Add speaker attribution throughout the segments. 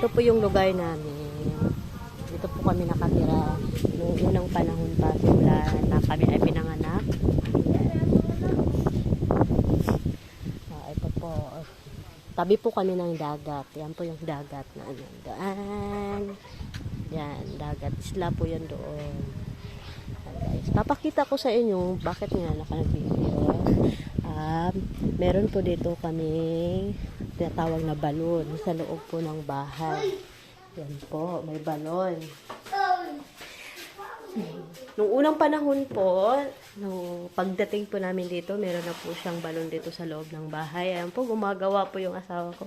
Speaker 1: Ito po yung lugar namin. Dito po kami nakatira noong unang panahon pa simula na kami ay pinanganak. Ito po. Tabi po kami ng dagat. Yan po yung dagat na daan. Yan, dagat. Isla po yan doon. Guys, papakita ko sa inyo bakit nga naka-video. Meron po dito kami tinatawag na balon sa loob po ng bahay. Yan po, may balon. Nung unang panahon po, nung pagdating po namin dito, meron na po siyang balon dito sa loob ng bahay. Ayan po, gumagawa po yung asawa ko.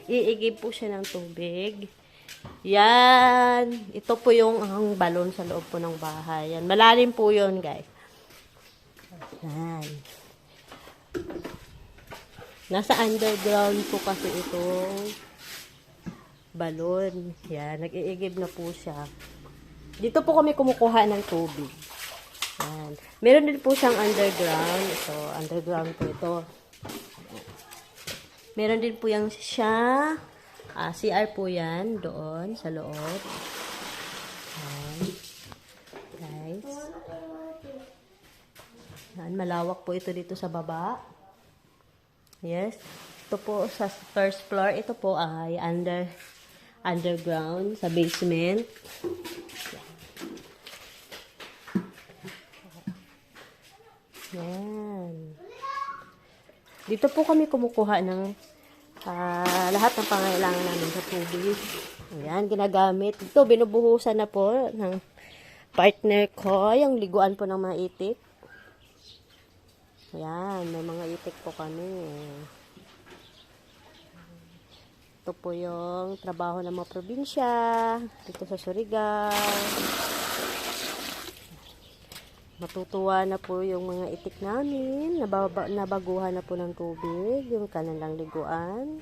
Speaker 1: Iigib po siya ng tubig. Yan. Ito po yung ang balon sa loob po ng bahay. Yan. Malalim po yun, guys. Yan. Nasa underground po kasi ito balon. Yan. Nag-iigib na po siya. Dito po kami kumukuha ng tubig. Yan. Meron din po siyang underground. Ito, underground po ito. Meron din po yung siya. CR po yan, doon, sa loob. Yan. Guys. Yan, malawak po ito dito sa baba. Yes. Ito po sa first floor. Ito po ay underground, sa basement. Yan. Dito po kami kumukuha ng lahat ng pangailangan namin sa tubig. Ayan, ginagamit. Ito, binubuhusan na po ng partner ko. Yung liguan po ng mga itik. Ayan, may mga itik po kami. Ito po yung trabaho ng mga probinsya. Dito sa Surigao. Matutuwa na po yung mga itik namin. Nabaguhan na po ng tubig. Yung kanilang liguan.